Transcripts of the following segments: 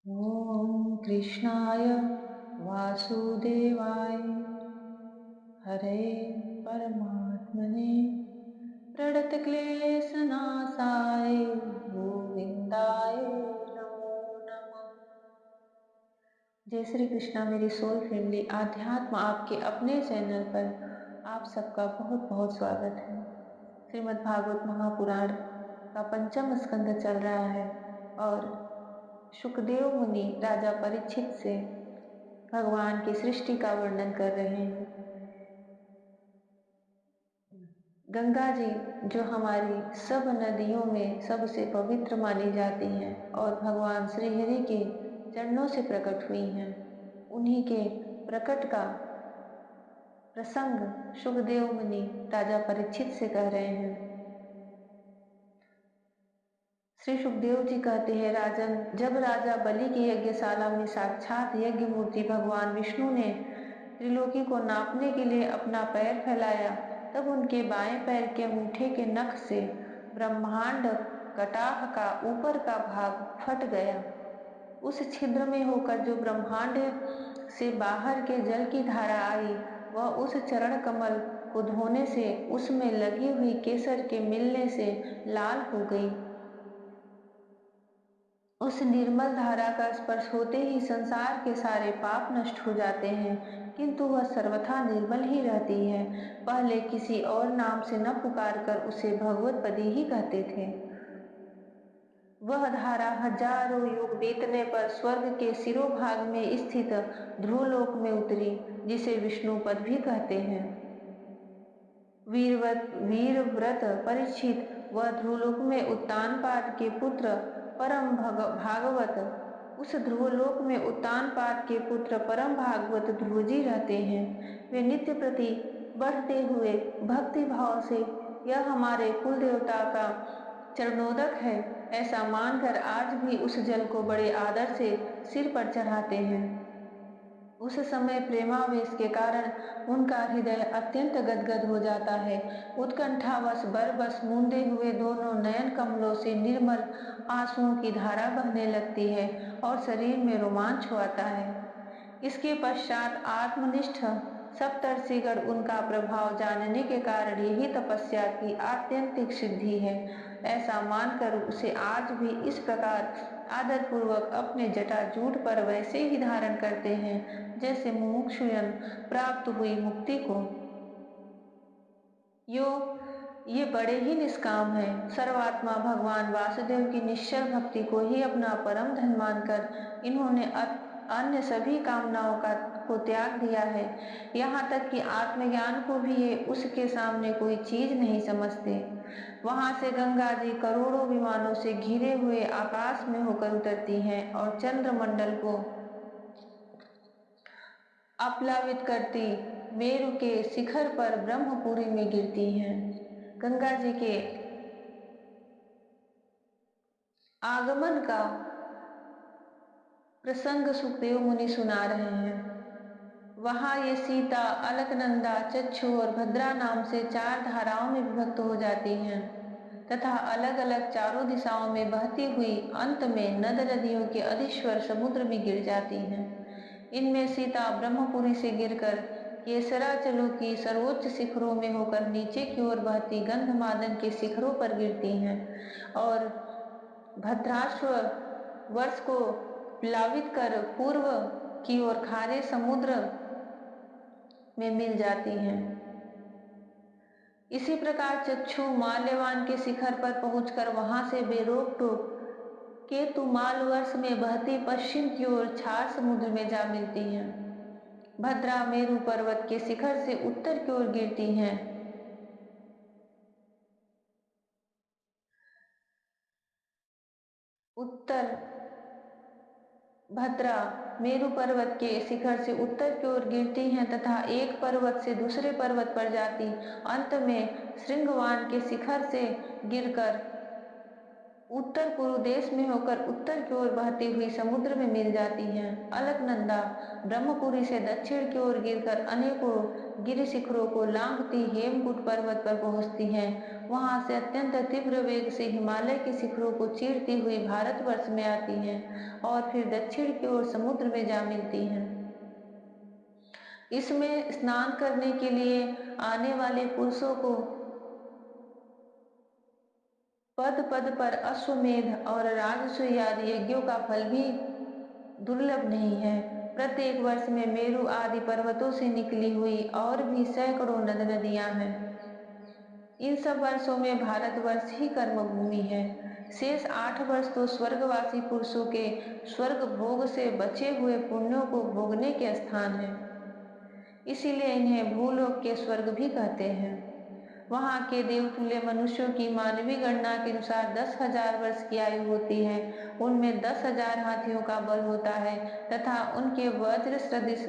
ॐ कृष्णाय वासुदेवाय हरे परमात्मने प्रणतक्लेशनाशाय गोविंदाय नमो नमः। जय श्री कृष्णा मेरी सोल फ्रेंडली आध्यात्म आपके अपने चैनल पर आप सबका बहुत बहुत स्वागत है। श्रीमद् भागवत महापुराण का पंचम स्कंद चल रहा है और शुकदेव मुनि राजा परीक्षित से भगवान की सृष्टि का वर्णन कर रहे हैं। गंगा जी जो हमारी सब नदियों में सबसे पवित्र मानी जाती हैं और भगवान श्री हरि के चरणों से प्रकट हुई हैं, उन्हीं के प्रकट का प्रसंग शुकदेव मुनि राजा परीक्षित से कह रहे हैं। श्री सुखदेव जी कहते हैं, राजन, जब राजा बलि की यज्ञशाला में साक्षात यज्ञ मूर्ति भगवान विष्णु ने त्रिलोकी को नापने के लिए अपना पैर फैलाया, तब उनके बाएं पैर के अंगूठे के नख से ब्रह्मांड कटाह का ऊपर का भाग फट गया। उस छिद्र में होकर जो ब्रह्मांड से बाहर के जल की धारा आई, वह उस चरण कमल को धोने से उसमें लगी हुई केसर के मिलने से लाल हो गई। उस निर्मल धारा का स्पर्श होते ही संसार के सारे पाप नष्ट हो जाते हैं, किंतु वह सर्वथा निर्मल ही रहती है। पहले किसी और नाम से न पुकार कर उसे भगवत पदी ही कहते थे। वह धारा हजारों युग बीतने पर स्वर्ग के सिरोभाग में स्थित ध्रुवलोक में उतरी, जिसे विष्णु पद भी कहते हैं। वीर व्रत परीक्षित वह ध्रुवलोक में उत्तानपाद के पुत्र भागवत उस ध्रुवलोक में उत्तानपाद के पुत्र परम भागवत ध्रुवजी रहते हैं। वे नित्य प्रति बढ़ते हुए भक्ति भाव से यह हमारे कुल देवता का चरणोदक है ऐसा मानकर आज भी उस जल को बड़े आदर से सिर पर चढ़ाते हैं। उस समय प्रेमावेश के कारण उनका हृदय अत्यंत गदगद हो जाता है। उत्कंठावश बरबस मूंदे हुए दोनों नयन कमलों से निर्मल आंसुओं की धारा बहने लगती है और शरीर में रोमांच हो आता है। इसके पश्चात आत्मनिष्ठ सप्तर्षिगण उनका प्रभाव जानने के कारण यही तपस्या की आत्यंतिक सिद्धि है ऐसा मानकर उसे आज भी इस प्रकार आदर पूर्वक अपने जटाजूट पर वैसे ही धारण करते हैं जैसे मुमुक्षुयन प्राप्त हुई मुक्ति को। यो ये बड़े ही निष्काम है। सर्वात्मा भगवान वासुदेव की निश्चल भक्ति को ही अपना परम धन मानकर इन्होंने अन्य सभी कामनाओं को त्याग दिया है। यहाँ तक कि आत्मज्ञान को भी ये उसके सामने कोई चीज नहीं समझते। वहां से गंगा जी करोड़ों विमानों से घिरे हुए आकाश में होकर उतरती हैं और चंद्रमंडल को अपलावित करती मेरु के शिखर पर ब्रह्मपुरी में गिरती हैं। गंगा जी के आगमन का प्रसंग सुखदेव मुनि सुना रहे हैं। वहां ये सीता अलकनंदा चक्षु और भद्रा नाम से चार धाराओं में विभक्त हो जाती हैं तथा अलग अलग चारों दिशाओं में बहती हुई अंत में नद नदियों के अधीश्वर समुद्र में गिर जाती हैं। इनमें सीता ब्रह्मपुरी से गिरकर केसराचलों की सर्वोच्च शिखरों में होकर नीचे की ओर बहती गंधमादन के शिखरों पर गिरती हैं और भद्राश्व वर्ष को प्लावित कर पूर्व की ओर खारे समुद्र में मिल जाती हैं। इसी प्रकार चक्षु माल्यवान के शिखर पर पहुंचकर वहां से बेरोक टोक केतुमाल वर्ष में बहती पश्चिम की ओर क्षार समुद्र में जा मिलती हैं। भद्रा मेरु पर्वत के शिखर से उत्तर की ओर गिरती हैं। उत्तर भद्रा मेरु पर्वत के शिखर से उत्तर की ओर गिरती हैं तथा एक पर्वत से दूसरे पर्वत पर जाती अंत में श्रृंगवान के शिखर से गिरकर उत्तर पूर्व देश में होकर उत्तर की ओर बहती हुई समुद्र में मिल जाती हैं। अलकनंदा ब्रह्मपुरी से दक्षिण की ओर गिरकर अनेकों गिरि शिखरों को लांघती हेमकूट पर्वत पर पहुंचती हैं। वहां से अत्यंत तीव्र वेग से हिमालय के शिखरों को चीरती हुई भारतवर्ष में आती हैं और फिर दक्षिण की ओर समुद्र में जा मिलती हैं। इसमें स्नान करने के लिए आने वाले पुरुषों को पद पद पर अश्वमेध और राजसूय आदि यज्ञों का फल भी दुर्लभ नहीं है। प्रत्येक वर्ष में मेरु आदि पर्वतों से निकली हुई और भी सैकड़ों नदियां हैं। इन सब वर्षों में भारतवर्ष ही कर्म भूमि है। शेष 8 वर्ष तो स्वर्गवासी पुरुषों के स्वर्ग भोग से बचे हुए पुण्यों को भोगने के स्थान है। इसीलिए इन्हें भूलोक के स्वर्ग भी कहते हैं। वहां के देवतुल्य मनुष्यों की मानवीय गणना के अनुसार 10,000 वर्ष की आयु होती है। उनमें 10,000 हाथियों का बल होता है तथा उनके वज्र सदृश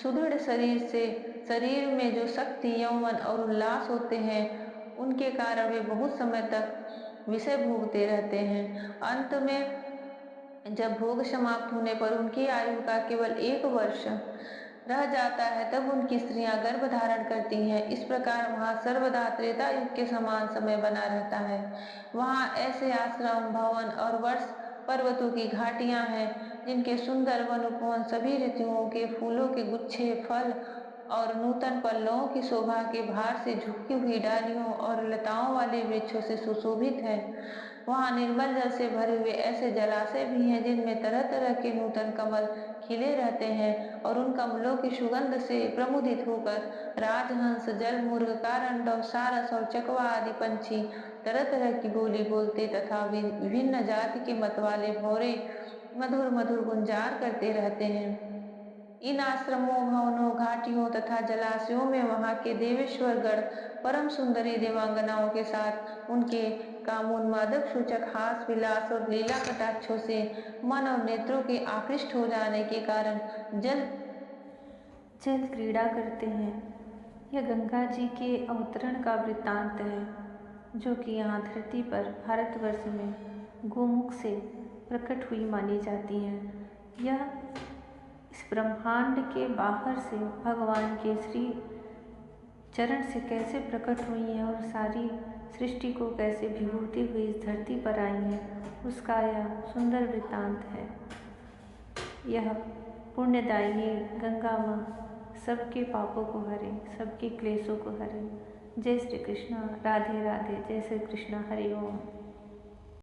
सुदृढ़ शरीर में जो शक्ति, यौवन और उल्लास होते हैं, उनके कारण वे बहुत समय तक विषय भोगते रहते हैं। अंत में जब भोग समाप्त होने पर उनकी आयु का केवल 1 वर्ष रह जाता है, तब उनकी स्त्रियां गर्भ धारण करती हैं। इस प्रकार वहां सर्वदा त्रेता युग के समान समय बना रहता है। वहां ऐसे आश्रम, भवन और वर्ष पर्वतों की घाटियां हैं जिनके सुंदर वन उपवन सभी ऋतुओं के फूलों के गुच्छे, फल और नूतन पल्लवों की शोभा के भार से झुकी हुई डालियों और लताओं वाले वृक्षों से सुशोभित है। वहां निर्मल जल से भरे हुए ऐसे जलाशय भी हैं जिनमें तरह तरह के नूतन कमल खिले रहते हैं और उन कमलों की सुगंध से प्रमुदित होकर राजहंस, जलमुर्ग, कारंडव, सारस और चकवा आदि पंछी तरह तरह की बोली बोलते तथा विभिन्न जाति के मतवाले भौरे मधुर मधुर गुंजार करते रहते हैं। इन आश्रमों, भवनों, घाटियों तथा जलाशयों में वहां के देवेश्वर गण परम सुंदरी देवांगनाओं के साथ उनके कामोन्मादक सूचक हास विलास और लीला कटाक्षों से मन और नेत्रों के आकृष्ट हो जाने के कारण जल जल क्रीड़ा करते हैं। यह गंगा जी के अवतरण का वृत्तांत है, जो कि यहाँ धरती पर भारतवर्ष में गोमुख से प्रकट हुई मानी जाती हैं। यह इस ब्रह्मांड के बाहर से भगवान के श्री चरण से कैसे प्रकट हुई हैं और सारी सृष्टि को कैसे भिगोते हुए इस धरती पर आई हैं, उसका यह सुंदर वृत्तांत है। यह पुण्यदायिनी गंगा माँ सबके पापों को हरे, सबके क्लेशों को हरे। जय श्री कृष्ण, राधे राधे, जय श्री कृष्ण, हरि ओम।